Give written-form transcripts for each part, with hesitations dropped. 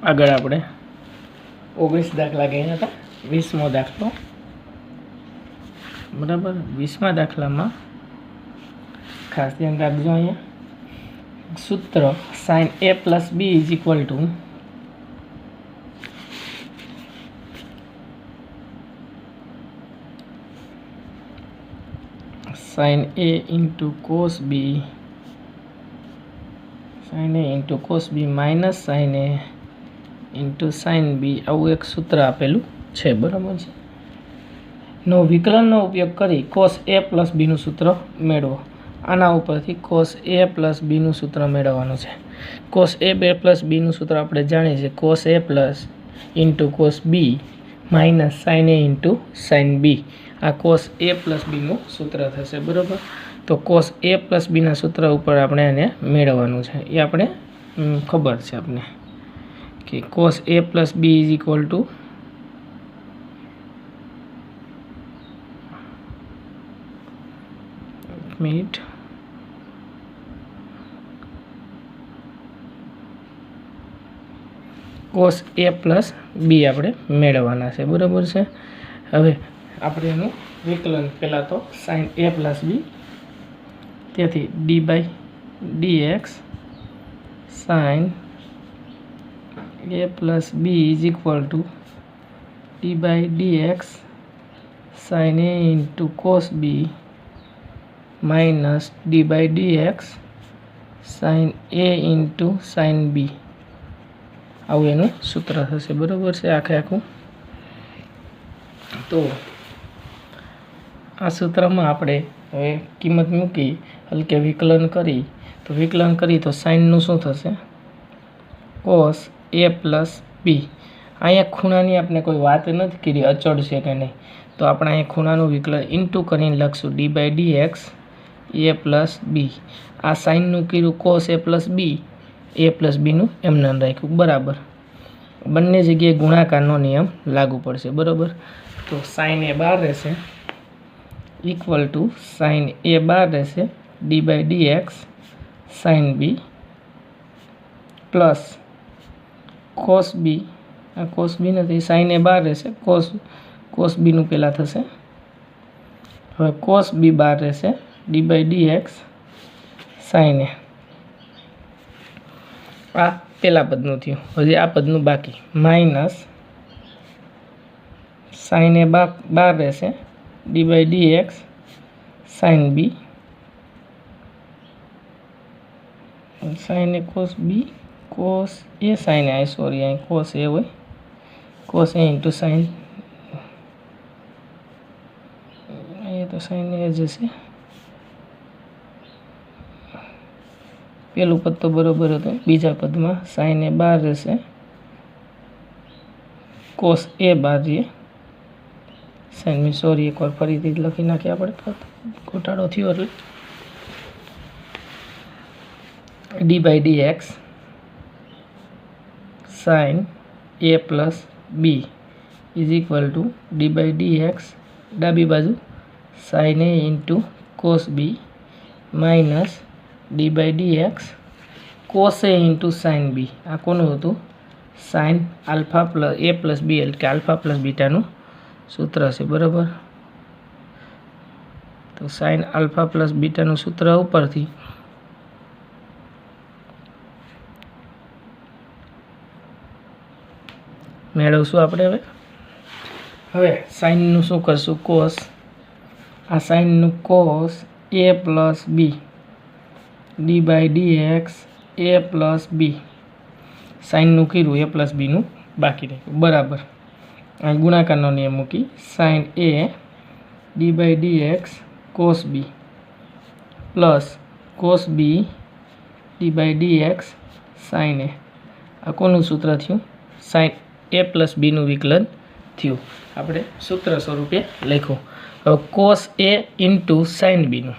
આગળ આપણે 19 દાખલા ગયા હતા. 20મો દાખલો. બરાબર, 20મા દાખલામાં ખાસ ધ્યાન રાખજો. અહીંયા સૂત્ર sin a plus b is equal to sin a into cos b, sin a into cos b minus sin a into sin b, આવું એક સૂત્ર આપેલું છે. બરાબર છે. નો વિકલનનો ઉપયોગ કરી cos a plus b નું સૂત્ર મેળવો. આના ઉપરથી cos a plus b નું સૂત્ર મેળવવાનું છે. cos a plus b નું સૂત્ર આપણે જાણીએ છીએ, cos a plus into cos b minus sin a into sin b. આ cos a plus b નું સૂત્ર થશે. બરાબર, તો cos a plus b ના સૂત્ર ઉપર આપણે એને મેળવવાનું છે. એ આપણે ખબર છે આપણે કે cos a plus b is equal to cos a plus b આપણે મેળવવાના છે. બરાબર છે. હવે આપણે એનું વિકલન પહેલાં તો sin a plus b, તેથી d by dx sin a plus b is equal to d by dx sin a into cos b minus d by dx sin a into sin b. આવું એનું સૂત્ર થશે. બરાબર છે. આખું તો આ સૂત્રમાં આપણે હવે કિંમત મૂકી હલકે વિકલન કરી તો સાઇનનું શું થશે? cos a plus b. અહીંયા ખૂણાની આપણે કોઈ વાત નથી કરી, અચળ છે કે નહીં, તો આપણે અહીંયા ખૂણાનું વિકલન ઇન્ટુ કરીને લખશું d by dx a plus b. આ સાઇનનું કર્યું cos a plus b, a plus b નું એમને રાખ્યું. બરાબર, બંને જગ્યાએ ગુણાકારનો નિયમ લાગુ પડશે. બરાબર, તો sin a બાર રહેશે ઇક્વલ ટુ sin a બાર રહેશે d by dx sin b plus cos b. આ cos b નથી, sin a બાર રહેશે, cos b નું પહેલાં થશે. હવે cos b બાર રહેશે d by dx sin a. આ પહેલા પદનું થયું. હજી આ પદનું બાકી, માઇનસ sin a બાર રહેશે d by dx sin b sin a cos b cos a sin a, sorry અહીં cos a હોય, cos a into sin, અહીંયા તો sin a જ હશે. પહેલું પદ તો બરોબર હતું, બીજા પદમાં sin a બાર રહેશે cos a બાર રહીએ sin, સોરી એકવાર ફરીથી લખી નાખીએ આપણે, ઘોટાળો થયો એટલે d by dx sin a plus b is equal to d by dx ડાબી બાજુ sin a into cos b minus d by dx cos a into sin b. આ કોનું હતું? sin alpha plus a plus b, એટલે કે alpha plus beta નું સૂત્ર છે. બરાબર, તો sin alpha plus beta નું સૂત્ર ઉપરથી મેળવશું આપણે. હવે સાઇનનું શું કરશું? cos, આ સાઇનનું cos a plus b d by dx a plus b. સાઇનનું કર્યું, a plus b નું બાકી રાખ્યું. બરાબર, આ ગુણાકારનો નિયમ મૂકી sin a d by dx cos b plus cos b d by dx sin a. આ કોનું સૂત્ર થયું? sin a plus b નું વિકલન થયું. આપણે સૂત્ર સ્વરૂપે લખ્યું. હવે cos a into sin b નું,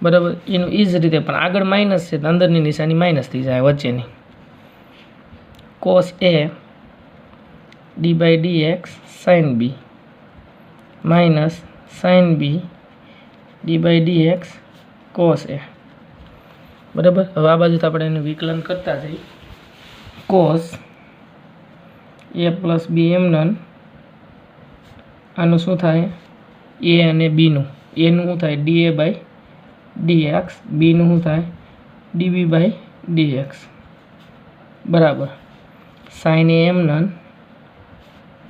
બરાબર, એનું એ જ રીતે, પણ આગળ માઇનસ છે તો અંદરની નિશાની માઇનસ થઈ જાય વચ્ચેની. cos a d by dx sin b minus sin b d by dx cos a. બરાબર. હવે આ બાજુ આપણે એનું વિકલન કરતા જઈએ. કોસ a પ્લસ બી એમનન આનું શું થાય a અને બીનું એનું શું થાય dA બાય dx, બીનું શું થાય dB બાય dx બરાબર સાઇન એ એમનન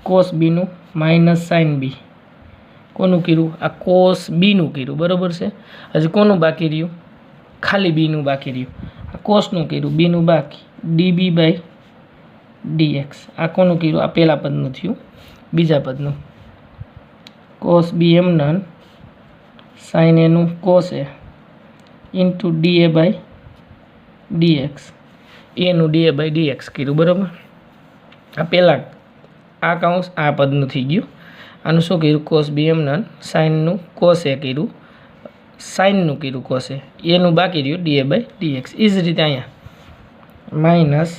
કોસ બીનું માઇનસ સાઇન બી. કોનું કર્યું આ કોસ બીનું કર્યું બરાબર છે. હજી કોનું બાકી રહ્યું ખાલી બીનું બાકી રહ્યું. આ કોસનું કર્યું બીનું બાકી dB બાય dx. આ કોનું કર્યું આ પહેલા પદનું થયું બીજા પદનું કોસ બી એમનન સાઇન એનું cos A into dA by dx એનું dA બાય dx કર્યું બરાબર. આ પહેલાં આ કાઉન્સ આ પદનું થઈ ગયું. આનું શું કર્યું કોસ બી એમનન સાઇનનું કોસ એ કર્યું સાઇનનું કર્યું કોસ એ એનું બાકી રહ્યું dA બાય dx. એ જ રીતે અહીંયા માઇનસ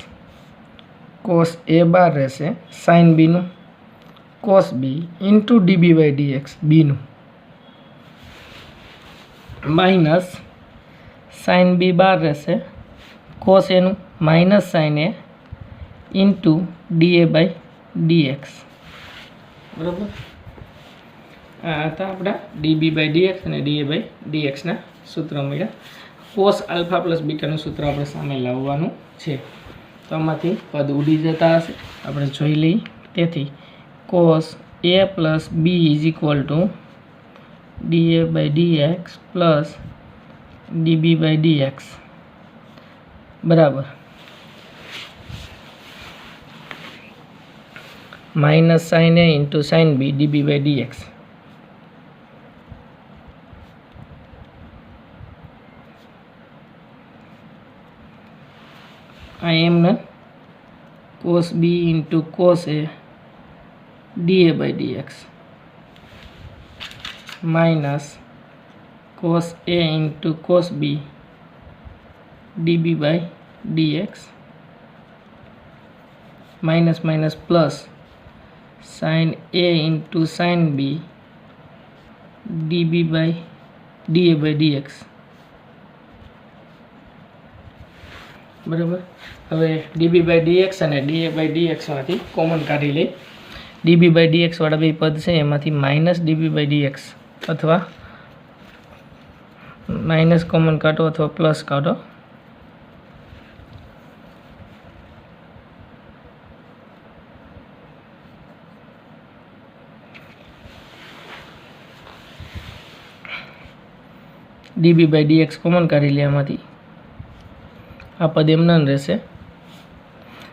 કોસ એ બાર રહેશે સાઇન બીનું cos B into dB by dx બીનું માઇનસ સાઇન બી બાર રહેશે કોસ એનું minus sine A into dA by dx બરાબર. આ હતા આપણા dB બાય dx અને dA બાય dxના સૂત્ર મળ્યા. કોસ આલ્ફા પ્લસ બીટાનું સૂત્ર આપણે સામે લાવવાનું છે. તો આમાંથી પદ ઉડી જતા હશે આપણે જોઈ લઈએ. તેથી cos a plus B is equal to dA by dx plus dB by dx બરાબર minus sine A into sine B dB by dx. આ એમને cos B into cos A dA by dx minus cos A into cos B dB by dx minus minus plus sine A into sine B dB by dA by dx બરાબર. હવે dB by dx અને dA by dx માંથી common કાઢી લઈ. dB by dx વાળા બે પદ છે એમાંથી માઇનસ dB બાય dx અથવા માઇનસ કોમન કાઢો અથવા પ્લસ કાઢો. dB બાય dx કોમન કાઢી લે આમાંથી આ પદ એમના રહેશે.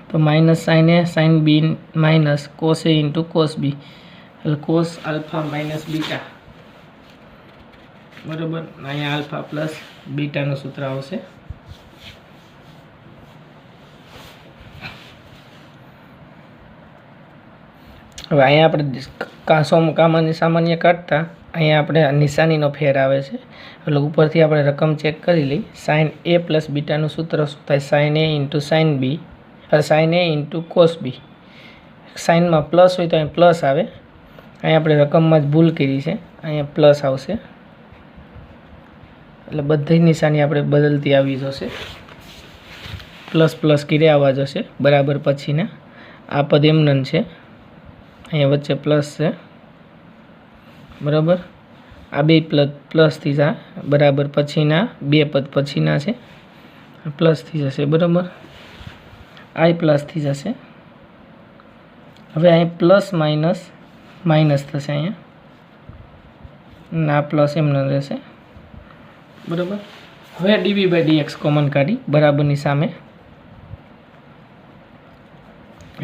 તો minus sine A sine B minus cos A into cos B એટલે કોસ આલ્ફા માઇનસ બીટા બરાબર. અહીંયા આલ્ફા પ્લસ બીટાનું સૂત્ર આવશે. હવે અહીંયા આપણે સામાન્ય કાઢતા અહીંયા આપણે નિશાનીનો ફેર આવે છે એટલે ઉપરથી આપણે રકમ ચેક કરી લઈ. સાઇન એ પ્લસ બીટાનું સૂત્ર શું થાય sine A into sine B sine A into cos B. સાઇનમાં પ્લસ હોય તો અહીં પ્લસ આવે. અહીંયા આપણે રકમમાં જ ભૂલ કરી છે અહીંયા પ્લસ આવશે એટલે બધી નિશાની આપણે બદલતી આવી જશે. પ્લસ પ્લસ કરી આવવા જશે બરાબર. પછીના આ પદ એમનન છે અહીંયા વચ્ચે પ્લસ છે બરાબર. આ બે પ્લસ થઈ જાય બરાબર. પછીના બે પદ પછીના છે પ્લસ થઈ જશે બરાબર. આ પ્લસ થઈ જશે. હવે અહીં પ્લસ માઇનસ માઇનસ થશે અહીંયા ના પ્લસ એમને રહેશે બરાબર. હવે dB બાય dx કોમન કાઢી બરાબરની સામે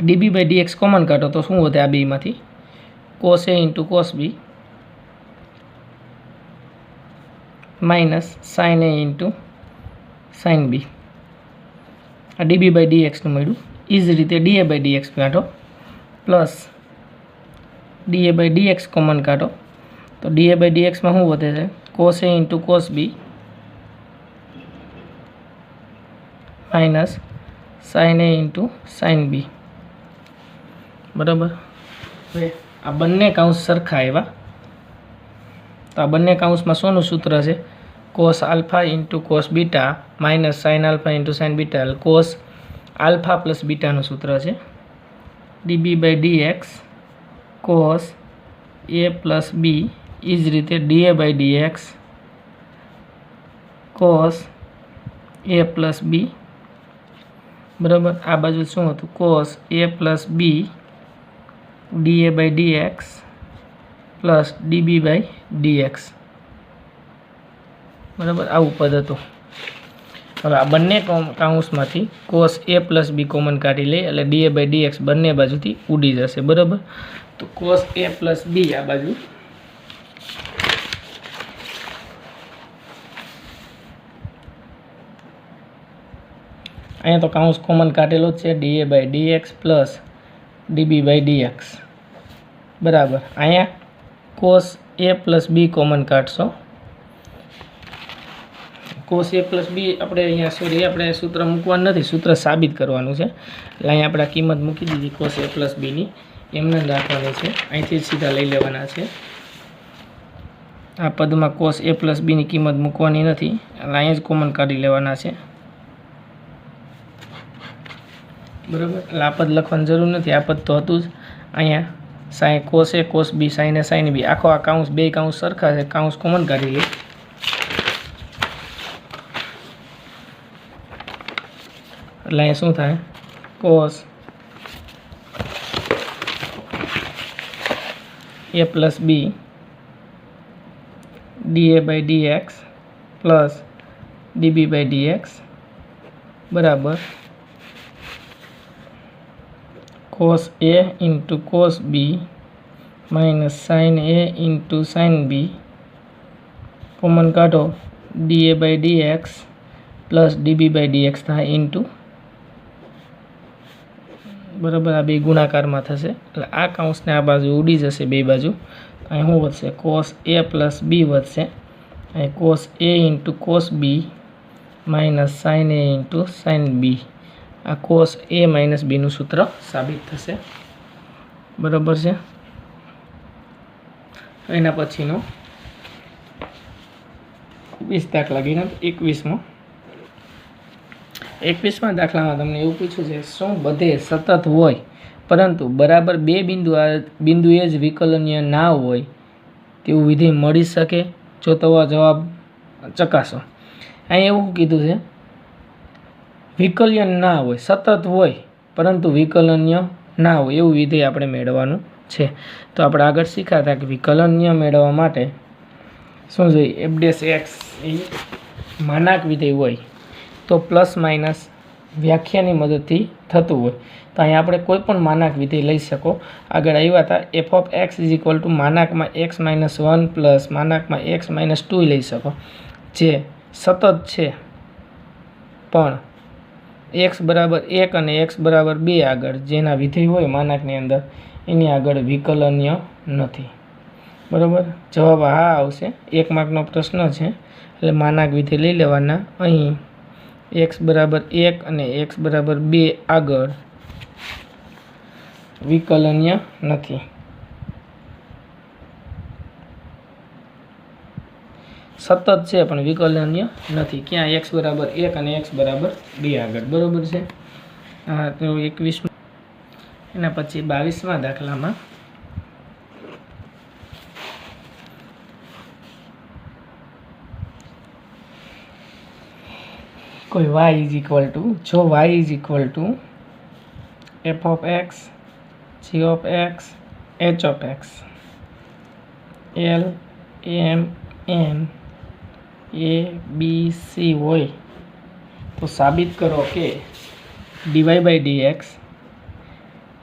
dB બાય dx કોમન કાઢો તો શું વધે આ બેમાંથી cos A into cos B minus sine A into sine B. આ dB બાય dxનું મળ્યું. એ જ રીતે dA બાય dx કાઢો plus dA by dx common કાઢો તો dA બાય dxમાં શું વધે છે cos A into cos B minus sine A into sine B બરાબર. હવે આ બંને કાઉન્સ સરખા આવ્યા તો આ બંને કાઉન્સમાં શોનું સૂત્ર છે cos alpha into cos beta minus sine alpha into sine beta, cos alpha plus બીટાનું સૂત્ર છે. DB by dx cos A plus B એ જ રીતે dA by dx cos A plus B, બરાબર. આ બાજુ શું હતું? Cos A plus B dA by dx plus dB by dx, બરાબર. આવું પદ હતું. હવે આ બંને કાઉન્સમાંથી cos A plus B common કાઢી લઈએ એટલે ડીએ બાય ડીએક્સ બંને બાજુથી ઉડી જશે, બરાબર. તો કોસ એ પ્લસ બી આ બાજુ અહીંયા તો કાઉન્સ કોમન કાઢેલો જ છે, d A by dx plus dB by dx, બરાબર. અહીંયા cos A plus B common કાઢશો. કોસ એ પ્લસ બી આપણે અહીંયા સોરી આપણે સૂત્ર મૂકવાનું નથી, સૂત્ર સાબિત કરવાનું છે. એટલે અહીંયા આપણે કિંમત મૂકી દીધી કોસ એ પ્લસ બીની, એમને જ રાખવાની છે. અહીંથી જ સીધા લઈ લેવાના છે. આ પદમાં કોસ એ પ્લસ બીની કિંમત મૂકવાની નથી, એટલે અહીંયા જ કોમન કાઢી લેવાના છે, બરાબર. એટલે આ પદ લખવાની જરૂર નથી, આ પદ તો હતું જ. અહીંયા sine cos A cos B sine A sine B, આખો આ કાઉન્સ બે કાઉન્સ સરખા છે, કાઉન્સ કોમન કાઢી લઈએ. એટલે અહીંયા શું થાય? Cos A plus B dA by dx plus dB by dx બરાબર cos A into cos B minus sine A into sine B common काढो d A by d x plus d B by d x था into बराबर आ बे गुणाकार में थशे એટલે આ કાઉન્સને આ બાજુ ઉડી જશે બે બાજુ. અહીં શું વધશે? કોસ એ પ્લસ બી વધશે. અહીં cos A into cos B minus sine A into sine B. આ કોસ એ માઇનસ બીનું સૂત્ર સાબિત થશે, બરાબર છે. એના પછીનો 20 દાખલા ગણો. 21માં દાખલામાં તમને એવું પૂછ્યું છે, શું બધે સતત હોય પરંતુ બરાબર બે બિંદુએ જ વિકલનીય ના હોય તેવું વિધેય મળી શકે? જો તો જવાબ ચકાસો. અહીં એવું કીધું છે વિકલન ના હોય, સતત હોય પરંતુ વિકલનીય ના હોય એવું વિધેય આપણે મેળવવાનું છે. તો આપણે આગળ શીખ્યા કે વિકલનીય મેળવવા માટે શું જોઈએ? એફ ડેશ એક્સ એ માનાક વિધેય હોય તો પ્લસ માઇનસ વ્યાખ્યાની મદદથી થતું હોય. તો અહીંયા આપણે કોઈ પણ માનાક વિધેય લઈ શકો. આગળ આવ્યા હતા f of x is equal to માનાકમાં એક્સ માઇનસ 1 પ્લસ માનાકમાં એક્સ માઇનસ 2 લઈ શકો, જે સતત છે પણ એક્સ બરાબર 1 અને એક્સ બરાબર 2 આગળ જેના વિધેય હોય માનાકની અંદર એની આગળ વિકલનીય નથી, બરાબર. જવાબ હા આવશે. 1 માર્કનો પ્રશ્ન છે એટલે માનાક વિધેય લઈ લેવાના. અહીં એક્સ બરાબર 1 અને એક્સ બરાબર 2 આગળ વિકલનીય નથી. સતત છે પણ વિકલનીય નથી. ક્યાં? એક્સ બરાબર 1 અને એક્સ બરાબર 2 આગળ, બરાબર છે. હા, તો 21 એના પછી 22માં દાખલામાં કોઈ y ઇઝ ઇક્વલ ટુ, જો y is equal to F of x G of x H of x L M N A B c હોય તો સાબિત કરો કે dy by d x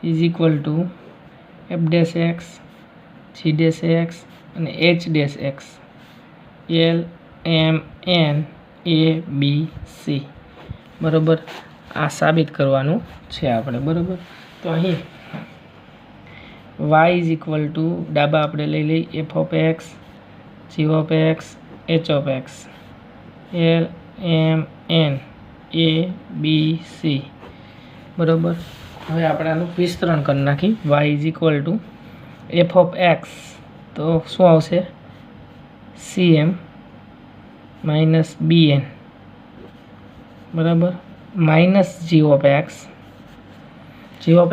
is equal to f dash x g dash x અને h dash x L M N એ B C, બરાબર. આ સાબિત કરવાનું છે આપણે, બરાબર. તો અહીં y ઇઝ ઇક્વલ ટુ ડાબા આપણે લઈ લઈ F of x G of x H of x L M N A B C, બરાબર. હવે આપણે આનું વિસ્તરણ કરી નાખી. y is equal to F of X તો શું આવશે? સી એમ માઇનસ bn બરાબર માઇનસ g ઓફ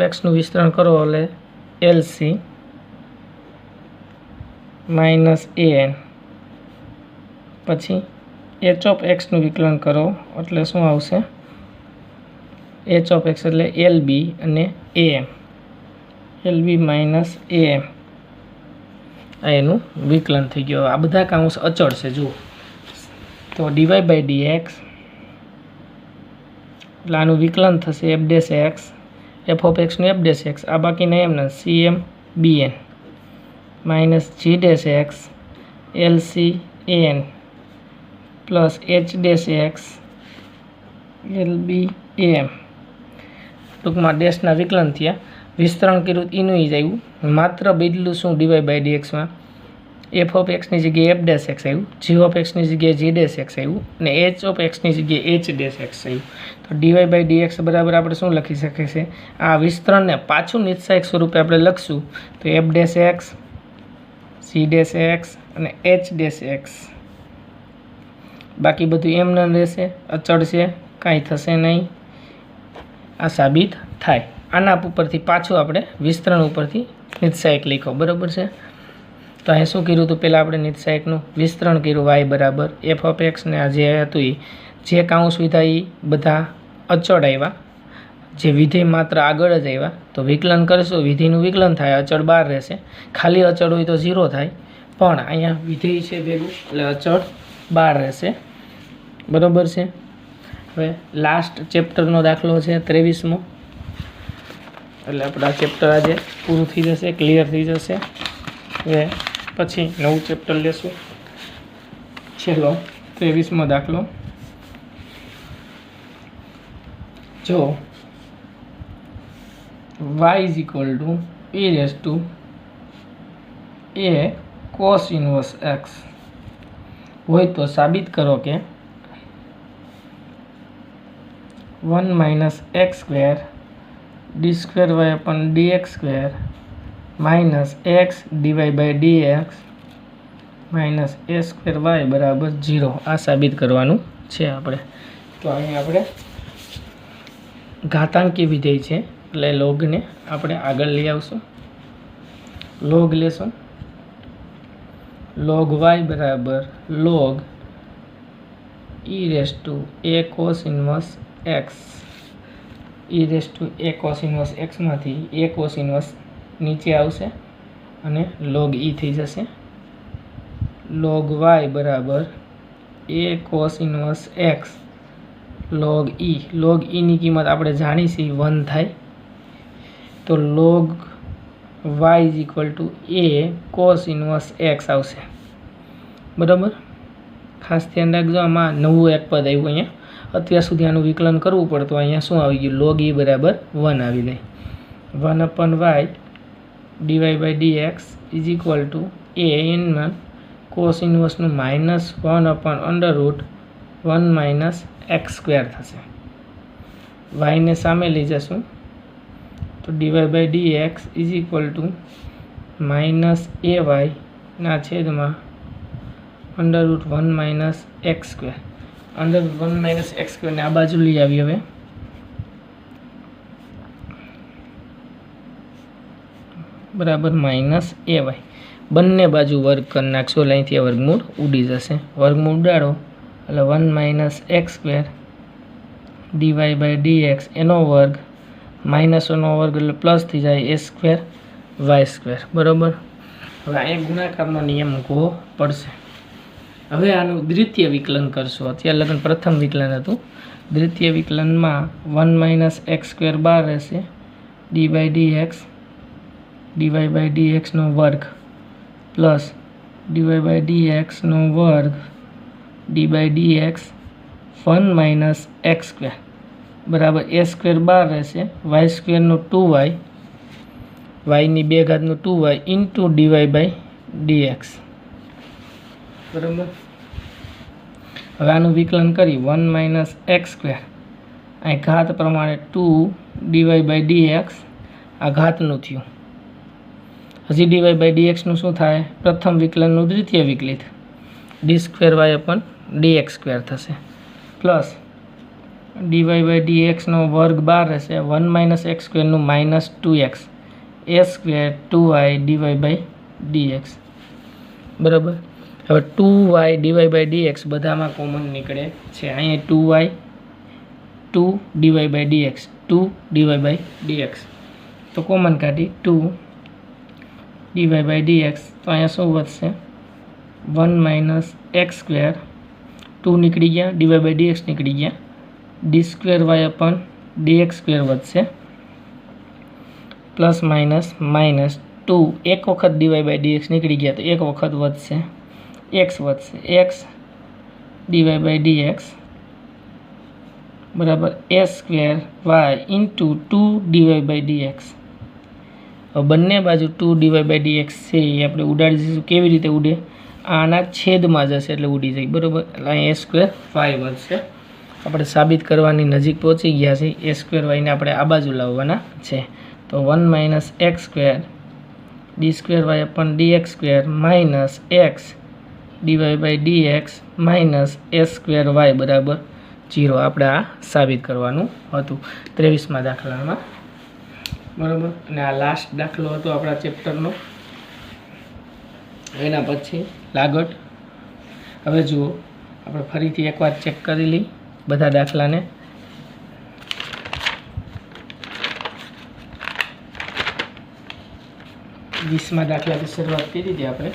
એક્સનું વિસ્તરણ કરો એટલે LC માઇનસ an પછી h ઓફ એક્સનું વિકલન કરો એટલે શું આવશે h ઓફ એક્સ એટલે LB અને am LB માઇનસ am આ એનું વિકલન થઈ ગયું. આ બધા કાઉન્સ અચળ છે જુઓ તો dy બાય dx એટલે આનું વિકલન થશે f dash x f of એક્સનું f ડેશ એક્સ આ બાકીના એમના cm bn minus g dash x LC an plus h dash x LB am ટૂંકમાં ડેશના વિકલન થયા. વિસ્તરણ કર્યું એનું જ આવ્યું માત્ર બદલું શું dy બાય dxમાં f ઓફ એક્સની જગ્યાએ f ડેશ એક્સ આવ્યું g ઓફ એક્સની જગ્યાએ g ડેશ એક્સ આવ્યું અને h ઓફ એક્સની જગ્યાએ h ડેશ એક્સ આવ્યું. તો dy બાય dx બરાબર આપણે શું લખી શકીએ છીએ આ વિસ્તરણને પાછું નિત્સાયક સ્વરૂપે આપણે લખશું તો f dash x c dash x અને h ડેશ એક્સ બાકી બધું એમ ન રહેશે અચળ છે કાંઈ થશે નહીં આ સાબિત થાય. આના ઉપરથી પાછું આપણે વિસ્તરણ ઉપરથી નિત્સાયક લખો બરાબર છે. તો અહીં શું કર્યું હતું પહેલાં આપણે નિત્સાયકનું વિસ્તરણ કર્યું y બરાબર f ઓફ એક્સ ને આ જે હતું એ જે કાઉન્સ વિધા એ બધા અચળ આવ્યા જે વિધેય માત્ર આગળ જ આવ્યા તો વિકલન કરીશું વિધેયનું વિકલન થાય અચળ બહાર રહેશે ખાલી અચળ હોય તો 0 થાય પણ અહીંયા વિધેય છે ભેગું એટલે અચળ બહાર રહેશે બરાબર છે. હવે લાસ્ટ ચેપ્ટરનો દાખલો છે 23મો એટલે આપણા ચેપ્ટર આજે પૂરું થઈ જશે ક્લિયર થઈ જશે. હવે પછી નવું ચેપ્ટર લેશું. છેલ્લો 23મો દાખલો જો y is equal to e raise to a cos inverse x હોય તો સાબિત કરો કે 1 minus x square d square y upon dx square minus x dy by dx minus a square y બરાબર 0 આ સાબિત કરવાનું છે આપણે. તો અહીં આપણે ઘાતાંકી વિધેય છે એટલે લોગને આપણે આગળ લઈ આવશું. લોગ લેશું log y બરાબર log e raise to a cos inverse x e raise to a cos inverse x માંથી a cos ઇનવર્સ નીચે આવશે અને log e થઈ જશે. log y બરાબર a cos inverse x log e ની કિંમત આપણે જાણી છે 1 થાય તો log y is equal to a cos inverse x આવશે બરાબર. ખાસ ધ્યાન રાખજો આમાં નવું એક પદ આવ્યું અહીંયા અત્યાર સુધી આનું વિકલન કરવું પડતું અહીંયા શું આવી ગયું log e બરાબર 1 આવી ગઈ 1 upon y dy by dx is equal to a એનમાં cos ઇનવર્સનું minus 1 upon under root 1 minus x square થશે. y ને સામે લઈ જશું તો dy by dx is equal to minus ay ના છેદમાં under root 1 minus x square under 1 minus x સ્ક્વેરને આ બાજુ લઈ આવી હવે બરાબર માઇનસ ay બંને બાજુ વર્ગ કરી નાખશો એટલે અહીંથી વર્ગમૂળ ઉડી જશે. વર્ગમૂળ ઉડાડો એટલે 1 minus x square dy by dx એનો વર્ગ માઇનસનો વર્ગ એટલે પ્લસ થઈ જાય એ સ્ક્વેર વાય સ્ક્વેર બરાબર. હવે અહીંયા ગુણાકારનો નિયમ મૂકવો પડશે. હવે આનું દ્વિતીય વિકલન કરશું. અત્યારે લગન પ્રથમ વિકલન હતું દ્વિતીય વિકલનમાં 1 માઇનસ એક્સ સ્ક્વેર બહાર રહેશે dy બાય dxનો વર્ગ પ્લસ dy બાય dxનો વર્ગ d by dx 1 minus x square બરાબર એ સ્ક્વેર બહાર રહેશે વાય સ્ક્વેરનો 2y વાયની 2 ઘાતનું 2y into dy by dx બરાબર. હવે આનું વિકલન કરી 1 માઇનસ એક્સ સ્ક્વેર અહીં ઘાત પ્રમાણે 2 dy બાય dx આ ઘાતનું થયું. હજી dy બાય dxનું શું થાય પ્રથમ વિકલનનું દ્વિતીય વિકલિત d સ્ક્વેર વાય અપન dx² થશે પ્લસ dy/dxનો વર્ગ 12 રહેશે 1 - x² નું -2x a² 2y dy/dx બરાબર। હવે 2y dy/dx બધામાં કોમન નીકળે છે, અહીંયા 2y 2 dy/dx 2 dy/dx તો કોમન કાઢી 2 dy/dx તો અહીંયા શું વધશે 1 - x² 2 નીકળી ગયા dy/dx નીકળી ગયા d²y/dx² વધશે પ્લસ માઇનસ -2 એક વખત dy/dx નીકળી ગયા તો એક વખત વધશે x વધશે x dy/dx બરાબર a² y ઇન્ટુ 2 dy/dx। હવે બંને બાજુ 2 dy/dx છે એ આપણે ઉડાડી દઈશું। કેવી રીતે ઉડે? આના છેદમાં જશે એટલે ઉડી જાય બરાબર। એટલે અહીંયા a² y વધશે। આપણે સાબિત કરવાની નજીક પહોંચી ગયા છે। a² y ને આપણે આ બાજુ લાવવાના છે તો 1 - x² d²y/dx² minus x dy/dx minus a² y બરાબર 0 આપણે આ સાબિત કરવાનું હતું 23મા દાખલામાં બરાબર। અને આ લાસ્ટ દાખલો હતો આપણા ચેપ્ટરનો। એના પછી લાગટ હવે જુઓ આપણે ફરીથી એકવાર ચેક કરી લઈ બધા દાખલાને। 20મા દાખલાથી શરૂઆત કરી હતી આપણે।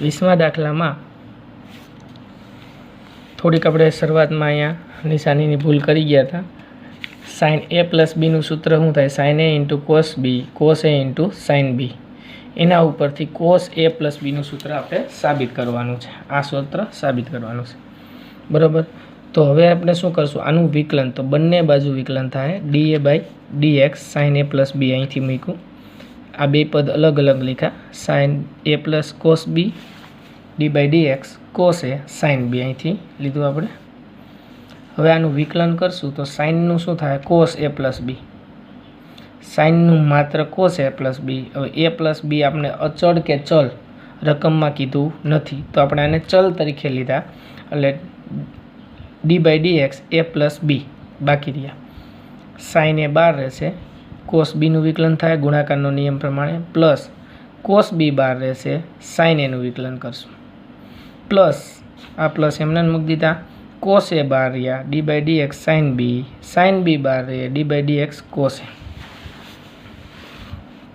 20મા દાખલામાં થોડીક આપણે શરૂઆતમાં અહીંયા નિશાનીની ભૂલ કરી ગયા હતા। sin a + b નું સૂત્ર શું થાય? sin a × cos b cos a × sin b। એના ઉપરથી cos a + b નું સૂત્ર આપણે સાબિત કરવાનું છે। આ સૂત્ર સાબિત કરવાનું છે બરાબર। તો હવે આપણે શું કરશું? આનું વિકલન તો બંને બાજુ વિકલન થાય da/dx sin a + b અહીંથી મૂક્યું। આ બે પદ અલગ અલગ લખ્યા sin a + cos b d/dx cos a sin b અહીંથી લીધું આપણે। હવે આનું વિકલન કરશું તો સાઇનનું શું થાય? cos a + b સાઇનનું માત્ર cos a + b। હવે a + b આપણે અચળ કે ચલ રકમમાં કીધું નથી તો આપણે આને ચલ તરીકે લીધા એટલે d/dx a + b બાકી રહ્યા। sin a 12 રહેશે cos b નું વિકલન થાય ગુણાકારનો નિયમ પ્રમાણે પ્લસ cos b 12 રહેશે sin a નું વિકલન કરશું પ્લસ આ પ્લસ એમને મૂકી દીધા cos a 12 રહ્યા d/dx sin b 12 રહે d/dx cos a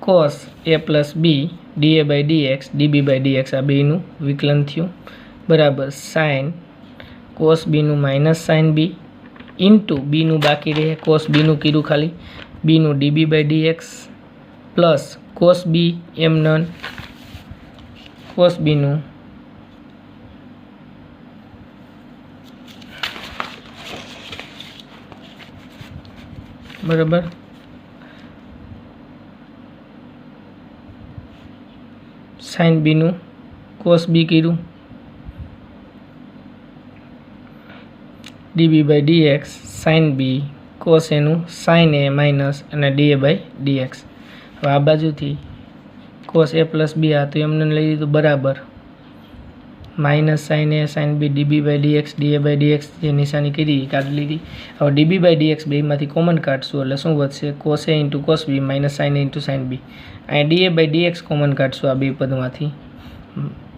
cos a + b da/dx db/dx આ બેનું વિકલન થયું બરાબર sin cos b નું minus sin b into b નું બાકી રહે cos b નું કીધું ખાલી b નું db/dx plus cos b એમનન cos b નું બરાબર sin b નું cos b કીધું db/dx sin b cos a નું sin a માઇનસ અને da/dx। હવે આ બાજુથી cos a + b આ તો એમને લઈ લીધું બરાબર minus sin a sin b db/dx da/dx જે નિશાની કરી કાઢી લીધી। હવે db/dx બેમાંથી કોમન કાઢશું એટલે શું વધશે? cos a × cos b minus sin a × sin b। અહીંયા da/dx કોમન કાઢશું આ બે પદમાંથી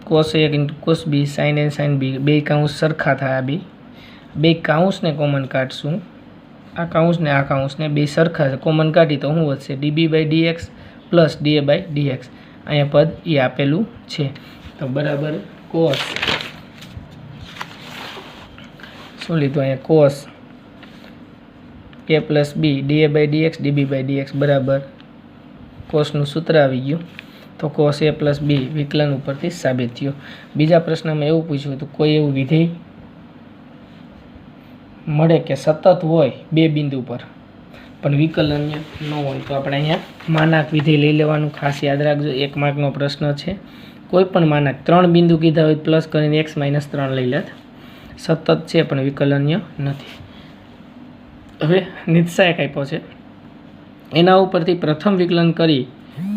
cos a × cos b sin a sin b બે કાઉન્સ સરખા થાય બે કાઉન્સને કોમન કાઢશું આ કાઉન્સને બે સરખા છે કોમન કાઢી તો શું વધશે? db/dx પ્લસ da/dx અહીંયા પદ એ આપેલું છે તો બરાબર cos શું લીધું અહીંયા cos a + b da/dx db/dx બરાબર cosનું સૂત્ર આવી ગયું તો cos a + b વિકલન ઉપરથી સાબિત થયું। બીજા પ્રશ્નમાં એવું પૂછ્યું હતું કોઈ એવું વિધેય મળે કે સતત હોય બે બિંદુ પર પણ વિકલન્ય ન હોય તો આપણે અહીંયા માનાક વિધેય લઈ લેવાનું ખાસ યાદ રાખજો। 1 માર્કનો પ્રશ્ન છે। કોઈ પણ માનાક 3 બિંદુ કીધા હોય પ્લસ કરીને x - 3 લઈ લેત સતત છે પણ વિકલન્ય નથી। હવે નિત્સાયક આપ્યો છે એના ઉપરથી પ્રથમ વિકલન કરી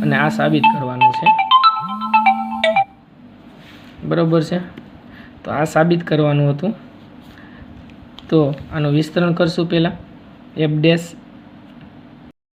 અને આ સાબિત કરવાનું છે બરાબર છે। તો આ સાબિત કરવાનું હતું તો આનું વિસ્તરણ કરશું પહેલાં એફ ડેશ